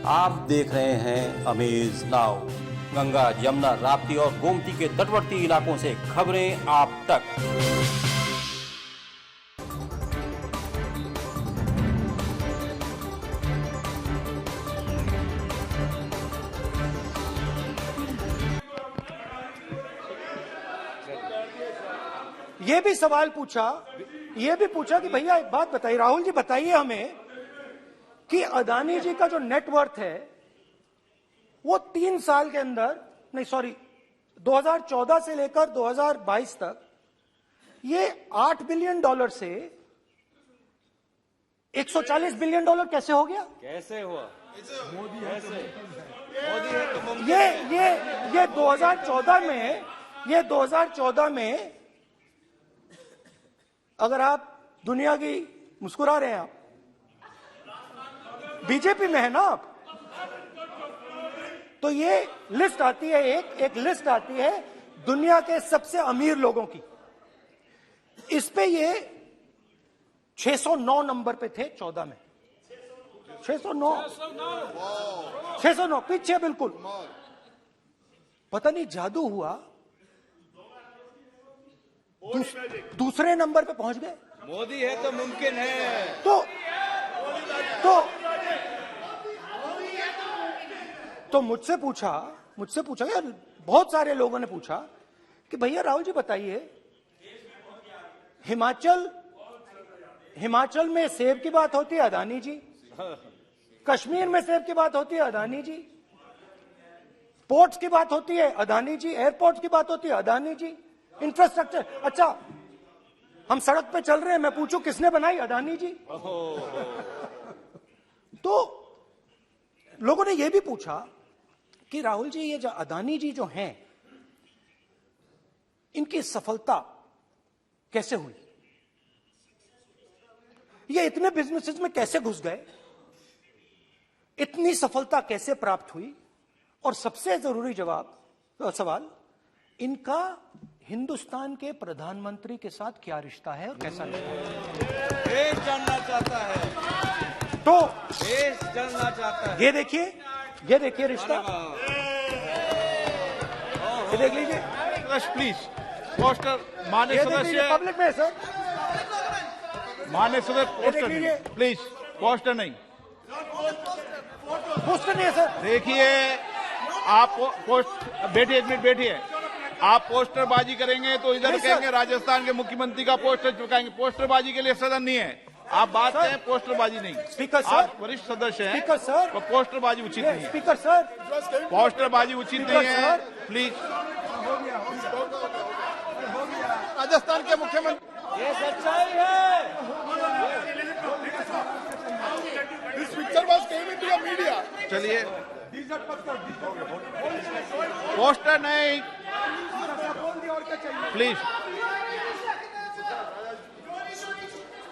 आप देख रहे हैं अमेज नाउ। गंगा, यमुना, राप्ती और गोमती के तटवर्ती इलाकों से खबरें आप तक। ये भी सवाल पूछा, ये भी पूछा कि भैया एक बात बताइए, राहुल जी बताइए हमें कि अदानी जी का जो नेटवर्थ है वो 3 साल के अंदर, नहीं सॉरी 2014 से लेकर 2022 तक ये $8 बिलियन से $140 बिलियन कैसे हो गया? कैसे हुआ? मोदी कैसे? ये 2014 में अगर आप दुनिया की, मुस्कुरा रहे हैं आप, बीजेपी में है ना आप, तो ये लिस्ट आती है, एक लिस्ट आती है दुनिया के सबसे अमीर लोगों की। इस पे ये 609 नंबर पे थे 14 में। 609 पीछे बिल्कुल। पता नहीं जादू हुआ, दूसरे नंबर पे पहुंच गए। मोदी है तो मुमकिन है। तो मुझसे पूछा यार, बहुत सारे लोगों ने पूछा कि भैया राहुल जी बताइए, हिमाचल में सेब की बात होती है अदानी जी, कश्मीर में सेब की बात होती है अदानी जी, पोर्ट्स की बात होती है अदानी जी, एयरपोर्ट्स की बात होती है अदानी जी, इंफ्रास्ट्रक्चर, अच्छा हम सड़क पे चल रहे हैं, मैं पूछूं किसने बनाई? अदानी जी। तो लोगों ने यह भी पूछा कि राहुल जी ये जो अदानी जी जो हैं, इनकी सफलता कैसे हुई? ये इतने बिजनेसेस में कैसे घुस गए? इतनी सफलता कैसे प्राप्त हुई? और सबसे जरूरी सवाल, इनका हिंदुस्तान के प्रधानमंत्री के साथ क्या रिश्ता है और कैसा रिश्ता है? देश जानना चाहता है, तो देश जानना चाहता है। ये देखिए रिश्ता, ये देख लीजिए प्लीज। पोस्टर माननीय सदस्य, पब्लिक में सर, माननीय सदस्य पोस्टर नहीं, प्लीज पोस्टर नहीं, पोस्टर नहीं है सर। देखिए आप पोस्ट बैठिए, एक मिनट बैठिए। आप पोस्टरबाजी करेंगे तो इधर कहेंगे राजस्थान के मुख्यमंत्री का पोस्टर चिपकाएंगे। पोस्टरबाजी के लिए सदन नहीं है। आप बात करें, पोस्टरबाजी नहीं। स्पीकर सर, आप वरिष्ठ सदस्य हैं, स्पीकर सर, तो पोस्टरबाजी उचित नहीं है। स्पीकर सर, पोस्टरबाजी उचित नहीं है, प्लीज। राजस्थान के मुख्यमंत्री, ये सच्चाई है। मीडिया, चलिए पोस्टर नहीं, प्लीज।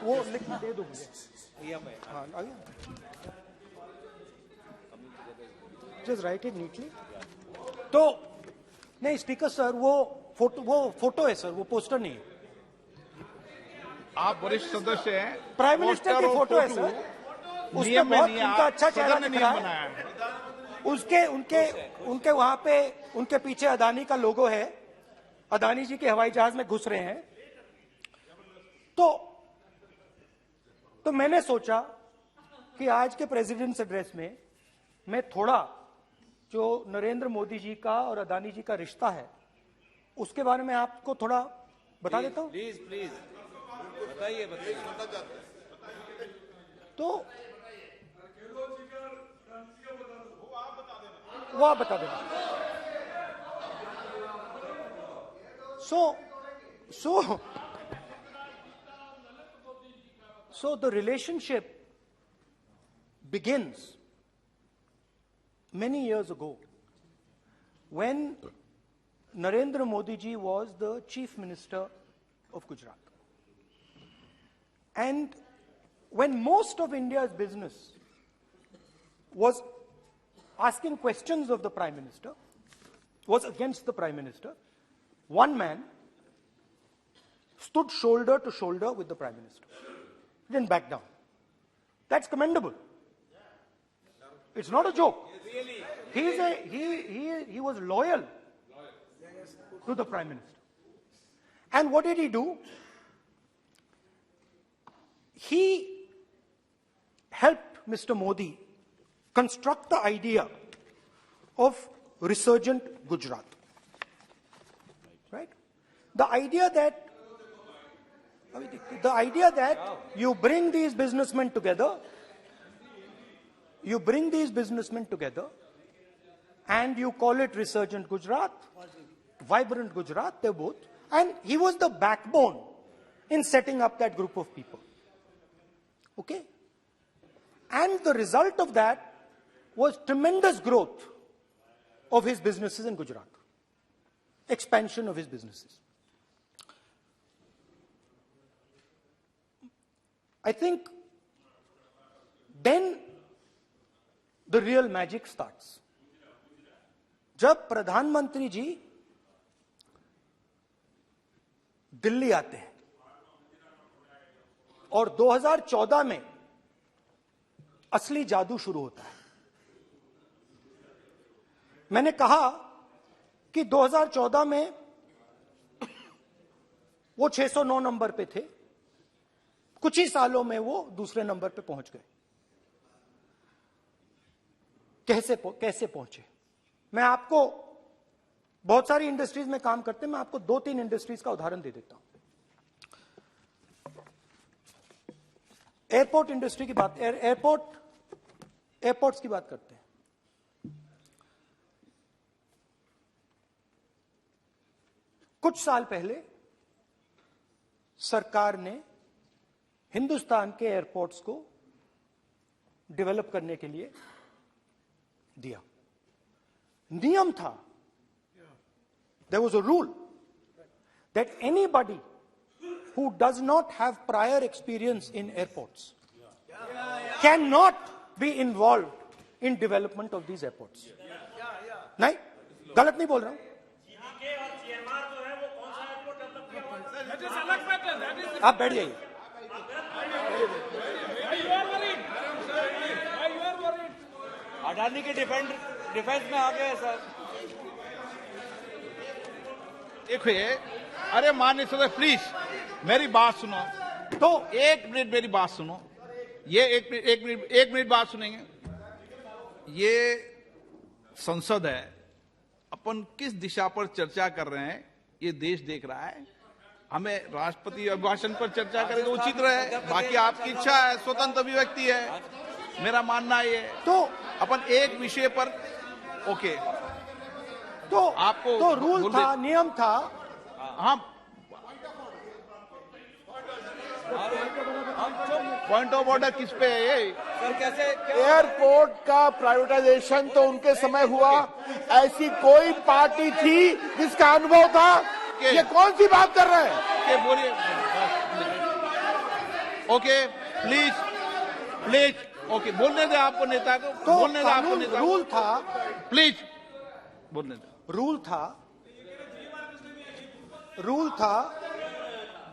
वो लिख दे दो मुझे। हाँ, आ गया। Just right it neatly. तो नहीं स्पीकर सर, वो फोटो है सर, वो पोस्टर नहीं है। आप वरिष्ठ सदस्य हैं, प्राइम मिनिस्टर की फोटो है सर, उसमें बहुत उनका अच्छा चेहरा दिख रहा है। उनके वहां पे उनके पीछे अदानी का लोगो है, अदानी जी के हवाई जहाज में घुस रहे हैं। तो मैंने सोचा कि आज के प्रेसिडेंट्स एड्रेस में मैं थोड़ा जो नरेंद्र मोदी जी का और अदानी जी का रिश्ता है उसके बारे में आपको थोड़ा बता देता हूं। प्लीज बताइए। तो वो आप बता देना। So the relationship begins many years ago when Narendra Modi ji was the Chief Minister of Gujarat. And when most of India's business was asking questions of the Prime Minister, was against the Prime Minister, one man stood shoulder to shoulder with the Prime Minister. Didn't back down. That's commendable. It's not a joke. He was loyal to the Prime Minister. And what did he do? He helped Mr. Modi construct the idea of resurgent Gujarat. Right? The idea that you bring these businessmen together, and you call it resurgent Gujarat, vibrant Gujarat, they're both. And he was the backbone in setting up that group of people. Okay? And the result of that was tremendous growth of his businesses in Gujarat. Expansion of his businesses. I think then the real magic starts. जब प्रधानमंत्री जी दिल्ली आते हैं और 2014 में असली जादू शुरू होता है। मैंने कहा कि 2014 में वो 609 नंबर पे थे, कुछ ही सालों में वो दूसरे नंबर पे पहुंच गए। कैसे पहुंचे? मैं आपको, बहुत सारी इंडस्ट्रीज में काम करते हैं, मैं आपको 2-3 इंडस्ट्रीज का उदाहरण दे देता हूं। एयरपोर्ट इंडस्ट्री की बात, एयरपोर्ट्स की बात करते हैं। कुछ साल पहले सरकार ने हिंदुस्तान के एयरपोर्ट्स को डेवलप करने के लिए दिया। नियम था, there was a rule that anybody who does not have prior experience in airports cannot be involved in development of these airports. नहीं, गलत नहीं बोल रहा हूं। आप बैठ जाइए। अडानी के डिफेंस में आ गए सर। देखिए, अरे माननीय सदस्य प्लीज मेरी बात सुनो। तो 1 मिनट मेरी बात सुनो। ये एक मिनट बात सुनेंगे। ये संसद है, अपन किस दिशा पर चर्चा कर रहे हैं ये देश देख रहा है। हमें राष्ट्रपति अभिभाषण पर चर्चा करें तो उचित रहे, बाकी आपकी इच्छा है, स्वतंत्र अभिव्यक्ति है। मेरा मानना ये तो अपन एक विषय पर ओके, तो आपको तो रूल था, नियम था। हाँ, पॉइंट ऑफ ऑर्डर किस पे है ये? सर कैसे एयरपोर्ट का प्राइवेटाइजेशन तो उनके समय हुआ, ऐसी कोई पार्टी थी जिसका अनुभव था? ये कौन सी बात कर रहे हैं? बोलिए। ओके प्लीज ओके, बोलने दे आपको नेता को, तो बोलने दे आपको नेता को। रूल था, प्लीज बोलने दे। रूल था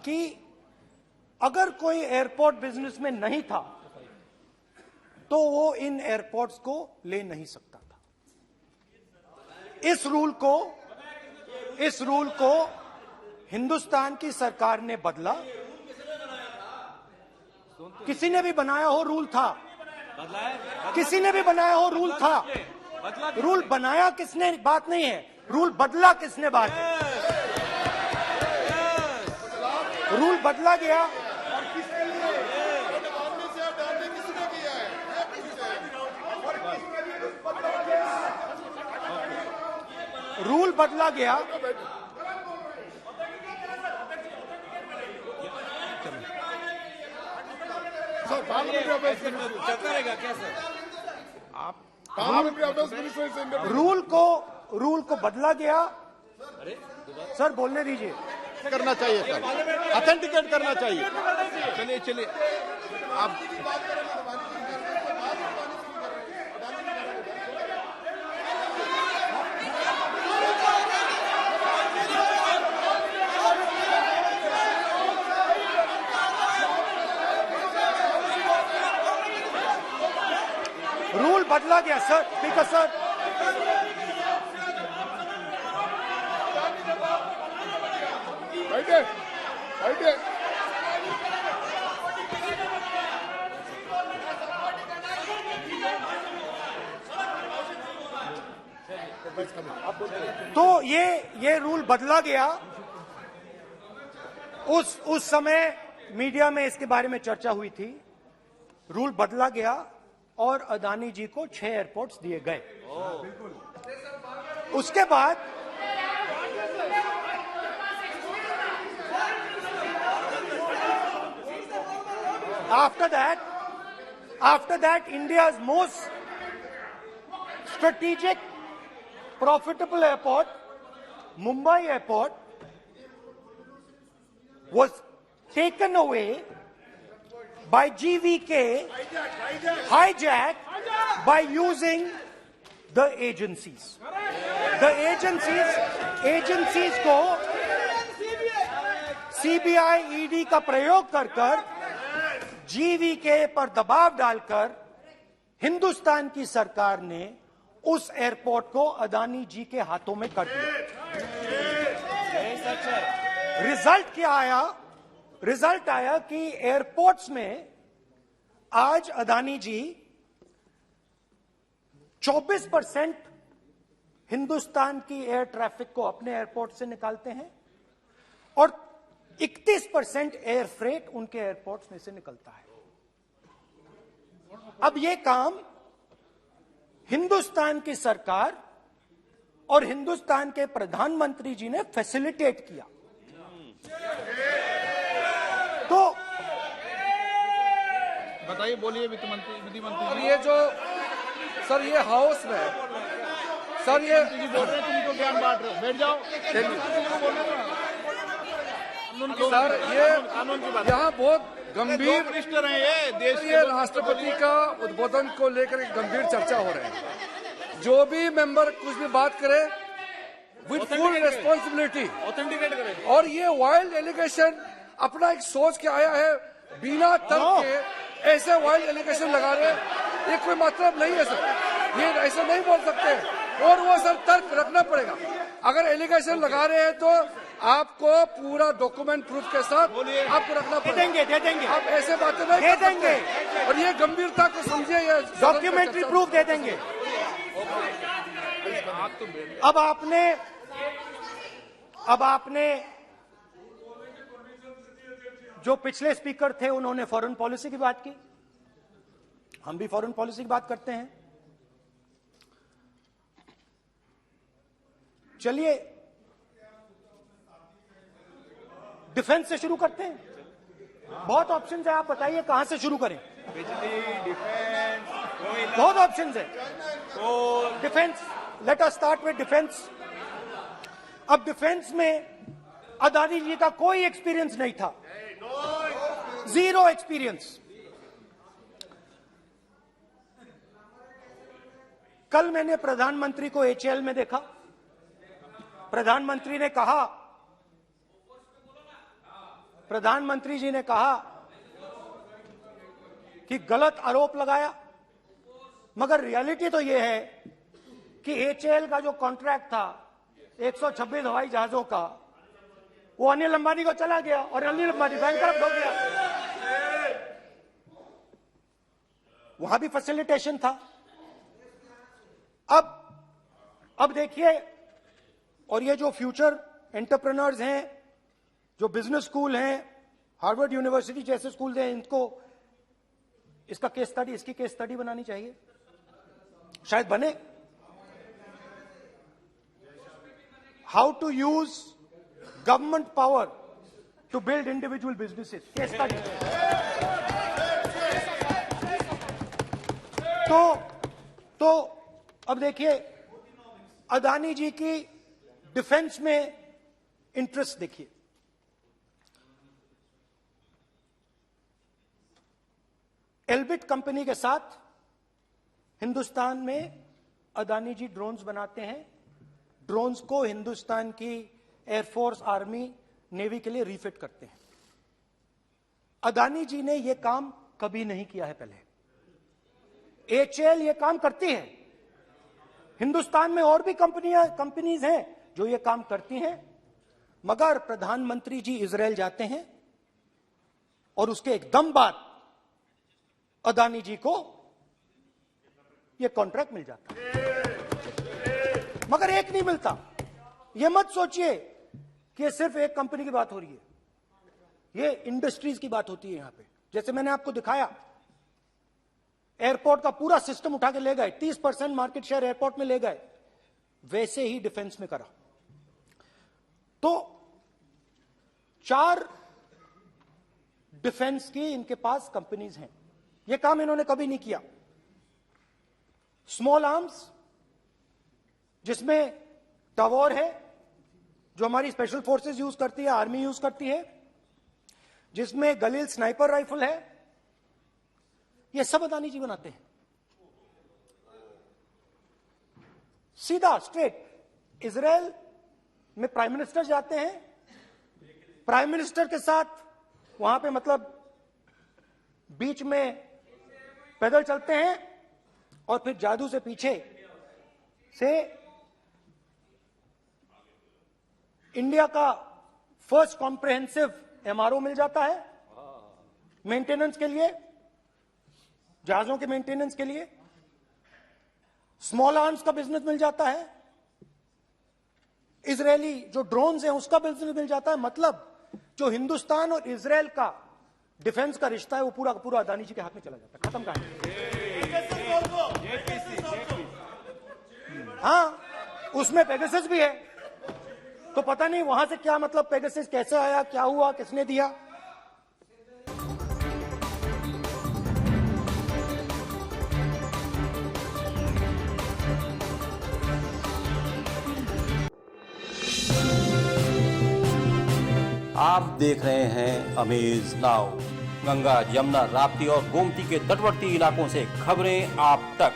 कि अगर कोई एयरपोर्ट बिजनेस में नहीं था तो वो इन एयरपोर्ट्स को ले नहीं सकता था। इस रूल को हिंदुस्तान की सरकार ने बदला। किसी ने भी बनाया हो रूल था, किसी ने भी बनाया हो रूल था। रूल बनाया किसने बात नहीं है, रूल बदला किसने बात है। रूल बदला गया, रूल बदला गया। चलता रहेगा क्या सर? रूल को बदला गया। सर बोलने दीजिए। करना चाहिए सर, ऑथेंटिकेट करना चाहिए। चलिए आप रूल बदला गया सर, स्पीकर सर। बैठे बैठे। तो ये रूल बदला गया। उस समय मीडिया में इसके बारे में चर्चा हुई थी। रूल बदला गया और अदानी जी को 6 एयरपोर्ट्स दिए गए। उसके बाद after that India's most strategic profitable airport, Mumbai airport, was taken away by GVK, hijacked by using the agencies. The agencies को CBI, ED का प्रयोग कर GVK पर दबाव डालकर हिंदुस्तान की सरकार ने उस एयरपोर्ट को अदानी जी के हाथों में कर दिया। रिजल्ट क्या आया? रिजल्ट आया कि एयरपोर्ट्स में आज अदानी जी 24% हिंदुस्तान की एयर ट्रैफिक को अपने एयरपोर्ट से निकालते हैं और 31% एयर फ्रेट उनके एयरपोर्ट्स में से निकलता है। अब यह काम हिंदुस्तान की सरकार और हिंदुस्तान के प्रधानमंत्री जी ने फैसिलिटेट किया। तो बताइए, बोलिए विधि मंत्री। और ये जो सर ये हाउस में सर ये बोल रहे हैं, तुम तो ज्ञान बांट रहे हो, बैठ जाओ। सर ये यहाँ बहुत गंभीर मिनिस्टर हैं ये देश ये राष्ट्रपति का उद्बोधन को लेकर एक गंभीर चर्चा हो रही है। जो भी मेंबर कुछ भी बात करे विद फुल रिस्पॉन्सिबिलिटी ऑथेंटिकेट करें। और ये वाइल्ड एलिगेशन अपना एक सोच के आया है, बिना तर्क के ऐसे वाइल्ड एलिगेशन लगा रहे, ये कोई मतलब नहीं है सर। ये ऐसे नहीं बोल सकते और वो सर तर्क रखना पड़ेगा। अगर एलिगेशन लगा रहे हैं तो आपको पूरा डॉक्यूमेंट प्रूफ के साथ आपको रखना पड़ेगा। दे देंगे आप ऐसे बातें नहीं दे कर सकते। देंगे। और ये गंभीरता को समझिए, ये डॉक्यूमेंट्री प्रूफ दे देंगे। अब आपने जो पिछले स्पीकर थे उन्होंने फॉरेन पॉलिसी की बात की, हम भी फॉरेन पॉलिसी की बात करते हैं। चलिए डिफेंस से शुरू करते हैं। बहुत ऑप्शंस है, आप बताइए कहां से शुरू करें। बहुत ऑप्शंस है। Defence, let us start with defence. अब डिफेंस में अदानी जी का कोई एक्सपीरियंस नहीं था, जीरो एक्सपीरियंस। कल मैंने प्रधानमंत्री को HAL में देखा। प्रधानमंत्री जी ने कहा कि गलत आरोप लगाया, मगर रियलिटी तो यह है कि HAL का जो कॉन्ट्रैक्ट था 126 हवाई जहाजों का, वो अनिल अंबानी को चला गया और अनिल अंबानी बैंकरप्ट हो गया। वहां भी फैसिलिटेशन था। अब देखिए, और ये जो फ्यूचर एंटरप्रेन्योर्स हैं, जो बिजनेस स्कूल हैं, हार्वर्ड यूनिवर्सिटी जैसे स्कूल हैं, इनको इसकी केस स्टडी बनानी चाहिए, शायद बने। How to use government power to build individual businesses, case study. तो अब देखिए, अदानी जी की डिफेंस में इंटरेस्ट देखिए। एल्बिट कंपनी के साथ हिंदुस्तान में अदानी जी ड्रोन्स बनाते हैं। ड्रोन्स को हिंदुस्तान की एयरफोर्स, आर्मी, नेवी के लिए रीफिट करते हैं। अदानी जी ने यह काम कभी नहीं किया है पहले। HAL ये काम करती है, हिंदुस्तान में और भी कंपनीज हैं जो ये काम करती हैं, मगर प्रधानमंत्री जी इजरायल जाते हैं और उसके एकदम बाद अदानी जी को ये कॉन्ट्रैक्ट मिल जाता है, मगर एक नहीं मिलता। ये मत सोचिए कि ये सिर्फ एक कंपनी की बात हो रही है, ये इंडस्ट्रीज की बात होती है यहां पे। जैसे मैंने आपको दिखाया, एयरपोर्ट का पूरा सिस्टम उठा के ले गए, 30% मार्केट शेयर एयरपोर्ट में ले गए, वैसे ही डिफेंस में करा। तो 4 डिफेंस की इनके पास कंपनीज हैं, ये काम इन्होंने कभी नहीं किया। स्मॉल आर्म्स, जिसमें टवॉर है जो हमारी स्पेशल फोर्सेस यूज करती है, आर्मी यूज करती है, जिसमें गलील स्नाइपर राइफल है, ये सब अदानी जी बनाते हैं। सीधा स्ट्रेट इजरायल में प्राइम मिनिस्टर जाते हैं, प्राइम मिनिस्टर के साथ वहां पे मतलब बीच में पैदल चलते हैं और फिर जादू से पीछे से इंडिया का फर्स्ट कॉम्प्रिहेंसिव MRO मिल जाता है मेंटेनेंस के लिए, जहाजों के मेंटेनेंस के लिए। स्मॉल आर्म्स का बिजनेस मिल जाता है, इजरायली जो ड्रोन्स हैं उसका बिजनेस मिल जाता है। मतलब जो हिंदुस्तान और इजरायल का डिफेंस का रिश्ता है वो पूरा का पूरा अदानी जी के हाथ में चला जाता है, खत्म कहानी। हाँ, उसमें पेगासस भी है, तो पता नहीं वहां से क्या मतलब पेगासस कैसे आया, क्या हुआ, किसने दिया। आप देख रहे हैं अमेज नाउ। गंगा, यमुना, राप्ती और गोमती के तटवर्ती इलाकों से खबरें आप तक।